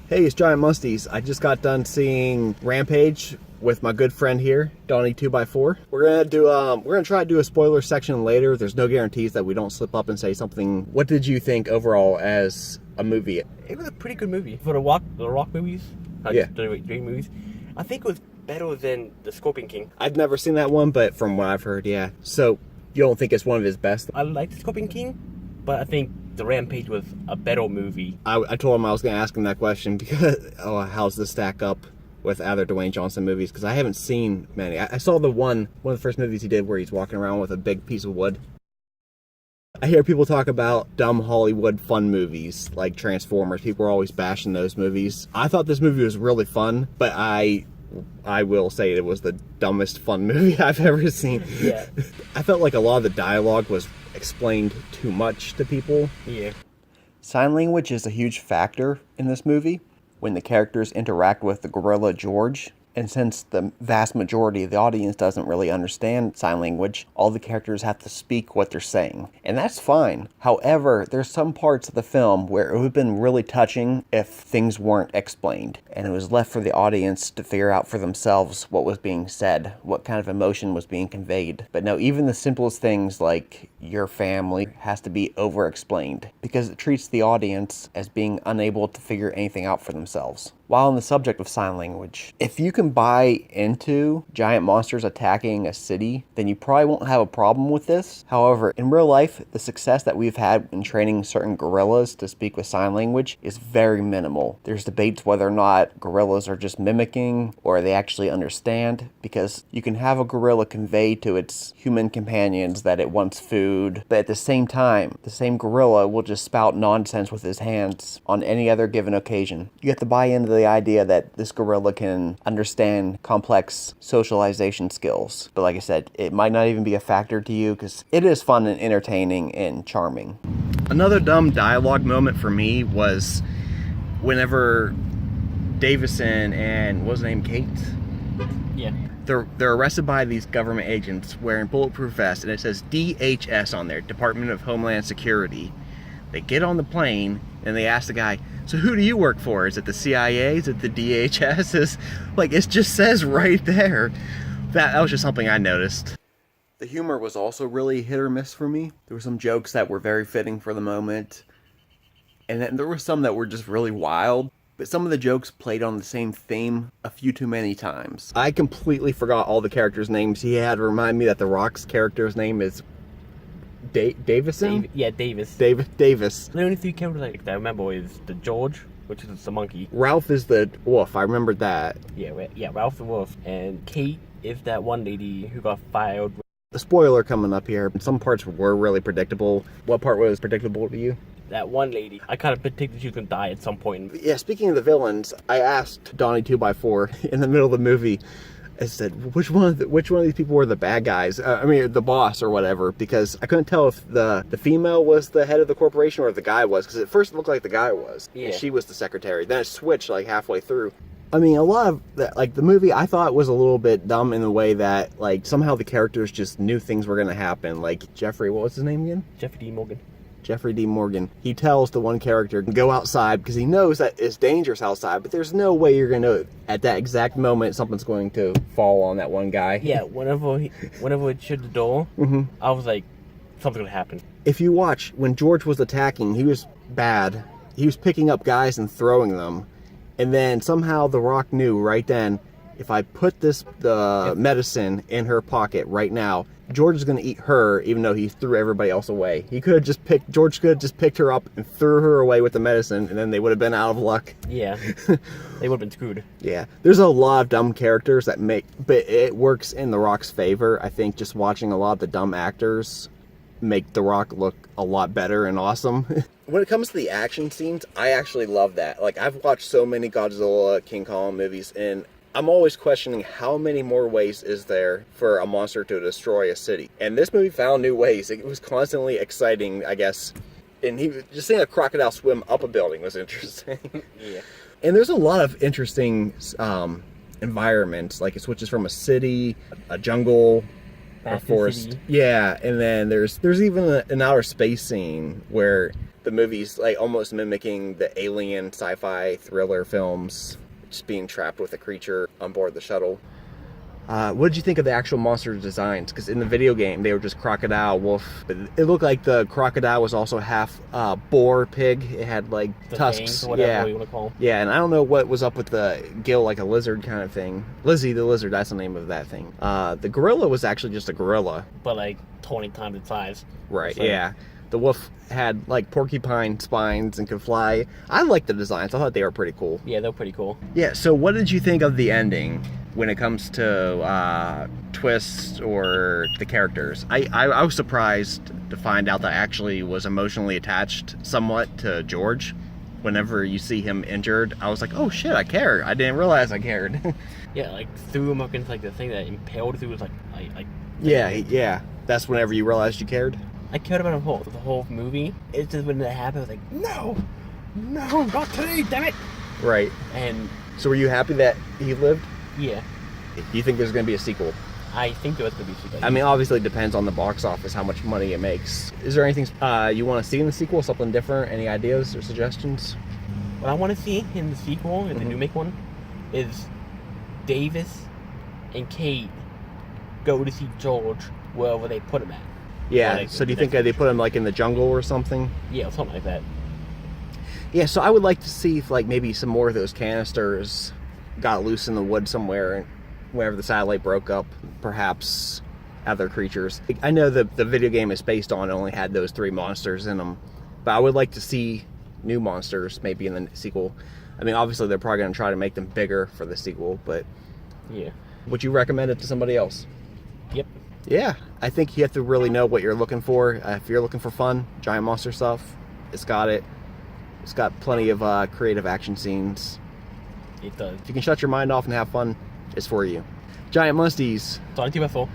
Hey, it's Giant Munsties. I just got done seeing Rampage with my good friend here, Donnie 2x4. We're gonna try to do a spoiler section later. There's no guarantees that we don't slip up and say something. What did you think overall as a movie? It was a pretty good movie for the Rock movies. Yeah, the Dream movies. I think it was better than the Scorpion King. I've never seen that one, but from what I've heard, yeah. So you don't think it's one of his best? I like the Scorpion King, but I think the Rampage was a better movie. I told him I was gonna ask him that question because how's this stack up with other Dwayne Johnson movies, because I haven't seen many. I saw one of the first movies he did where he's walking around with a big piece of wood. I hear people talk about dumb Hollywood fun movies like Transformers. People are always bashing those movies. I thought this movie was really fun, but I will say it was the dumbest fun movie I've ever seen. Yeah. I felt like a lot of the dialogue was explained too much to people. Yeah. Sign language is a huge factor in this movie when the characters interact with the gorilla George. And since the vast majority of the audience doesn't really understand sign language, all the characters have to speak what they're saying. And that's fine. However, there's some parts of the film where it would have been really touching if things weren't explained. And it was left for the audience to figure out for themselves what was being said, what kind of emotion was being conveyed. But no, even the simplest things like your family has to be over-explained because it treats the audience as being unable to figure anything out for themselves. While on the subject of sign language, if you can buy into giant monsters attacking a city, then you probably won't have a problem with this. However, in real life, the success that we've had in training certain gorillas to speak with sign language is very minimal. There's debates whether or not gorillas are just mimicking or they actually understand, because you can have a gorilla convey to its human companions that it wants food, but at the same time, the same gorilla will just spout nonsense with his hands on any other given occasion. You have to buy into the idea that this gorilla can understand complex socialization skills. But like I said, it might not even be a factor to you because it is fun and entertaining and charming. Another dumb dialogue moment for me was whenever Davison and what was her name, Kate? Yeah. They're arrested by these government agents wearing bulletproof vests, and it says DHS on there, Department of Homeland Security. They get on the plane and they ask the guy, so who do you work for? Is it the CIA? Is it the DHS? It just says right there. That was just something I noticed. The humor was also really hit or miss for me. There were some jokes that were very fitting for the moment. And then there were some that were just really wild. But some of the jokes played on the same theme a few too many times. I completely forgot all the characters' names. He had to remind me that The Rock's character's name is Davison? Davis. Davis. The only three characters that I remember is the George, which is the monkey. Ralph is the wolf. I remembered that. Yeah, Ralph the wolf. And Kate is that one lady who got fired. The spoiler coming up here. Some parts were really predictable. What part was predictable to you? That one lady. I kind of predicted she was going to die at some point. Yeah, speaking of the villains, I asked Donnie 2x4 in the middle of the movie, I said, which one of these people were the bad guys? The boss or whatever, because I couldn't tell if the female was the head of the corporation or if the guy was, because at first it looked like the guy was, and she was the secretary. Then it switched like halfway through. I mean, a lot of the movie I thought was a little bit dumb in the way that somehow the characters just knew things were going to happen. Like Jeffrey, what was his name again? Jeffrey D. Morgan. He tells the one character to go outside because he knows that it's dangerous outside, but there's no way you're going to know at that exact moment something's going to fall on that one guy. Yeah, whenever it shut the door, I was like, something's going to happen. If you watch, when George was attacking, he was bad. He was picking up guys and throwing them. And then somehow The Rock knew right then, if I put the medicine in her pocket right now, George is going to eat her, even though he threw everybody else away. George could have just picked her up and threw her away with the medicine, and then they would have been out of luck. Yeah, they would have been screwed. Yeah, there's a lot of dumb characters but it works in The Rock's favor. I think just watching a lot of the dumb actors make The Rock look a lot better and awesome. When it comes to the action scenes, I actually love that. I've watched so many Godzilla, King Kong movies, and I'm always questioning how many more ways is there for a monster to destroy a city. And this movie found new ways. It was constantly exciting, I guess. And just seeing a crocodile swim up a building was interesting. Yeah. And there's a lot of interesting environments. It switches from a city, a jungle, a forest. City. Yeah, and then there's even an outer space scene where the movie's like almost mimicking the alien sci-fi thriller films, just being trapped with a creature on board the shuttle. What did you think of the actual monster designs? Because in the video game, they were just crocodile, wolf. But it looked like the crocodile was also half boar, pig. It had like The tusks. fangs, or whatever you want to call them. Yeah, and I don't know what was up with the gill, like a lizard kind of thing. Lizzie the lizard, that's the name of that thing. The gorilla was actually just a gorilla. But like 20 times its size. Right, So- yeah. The wolf had like porcupine spines and could fly. I liked the designs. I thought they were pretty cool. Yeah, they're pretty cool. Yeah, so what did you think of the ending when it comes to twists or the characters? I was surprised to find out that I actually was emotionally attached somewhat to George. Whenever you see him injured, I was like, oh shit, I care. I didn't realize I cared. Yeah, like threw him up into like the thing that impaled through was like Yeah. That's whenever you realized you cared? I cared about him the whole movie. It's just when that happened, I was like, no, not today, damn it. Right. And So were you happy that he lived? yeah, Do you think there's going to be a sequel? I think there was gonna be sequel. I mean, obviously it depends on the box office, how much money it makes. Is there anything you want to see in the sequel? Something different? Any ideas or suggestions? what I want to see in the sequel, in the new make one, is Davis and Kate go to see George wherever they put him at. Yeah, Like, so do you think they put him like in the jungle or something? Yeah, something like that. Yeah, so I would like to see if like maybe some more of those canisters got loose in the wood somewhere whenever the satellite broke up, perhaps other creatures. I know the video game is based on only had those 3 monsters in them, but I would like to see new monsters maybe in the sequel. I mean, obviously they're probably going to try to make them bigger for the sequel, but Yeah. would you recommend it to somebody else? Yep. Yeah, I think you have to really know what you're looking for. If you're looking for fun, giant monster stuff, it's got it. It's got plenty of creative action scenes. It does. If you can shut your mind off and have fun, it's for you. Giant Munsties. Donnie 2x4.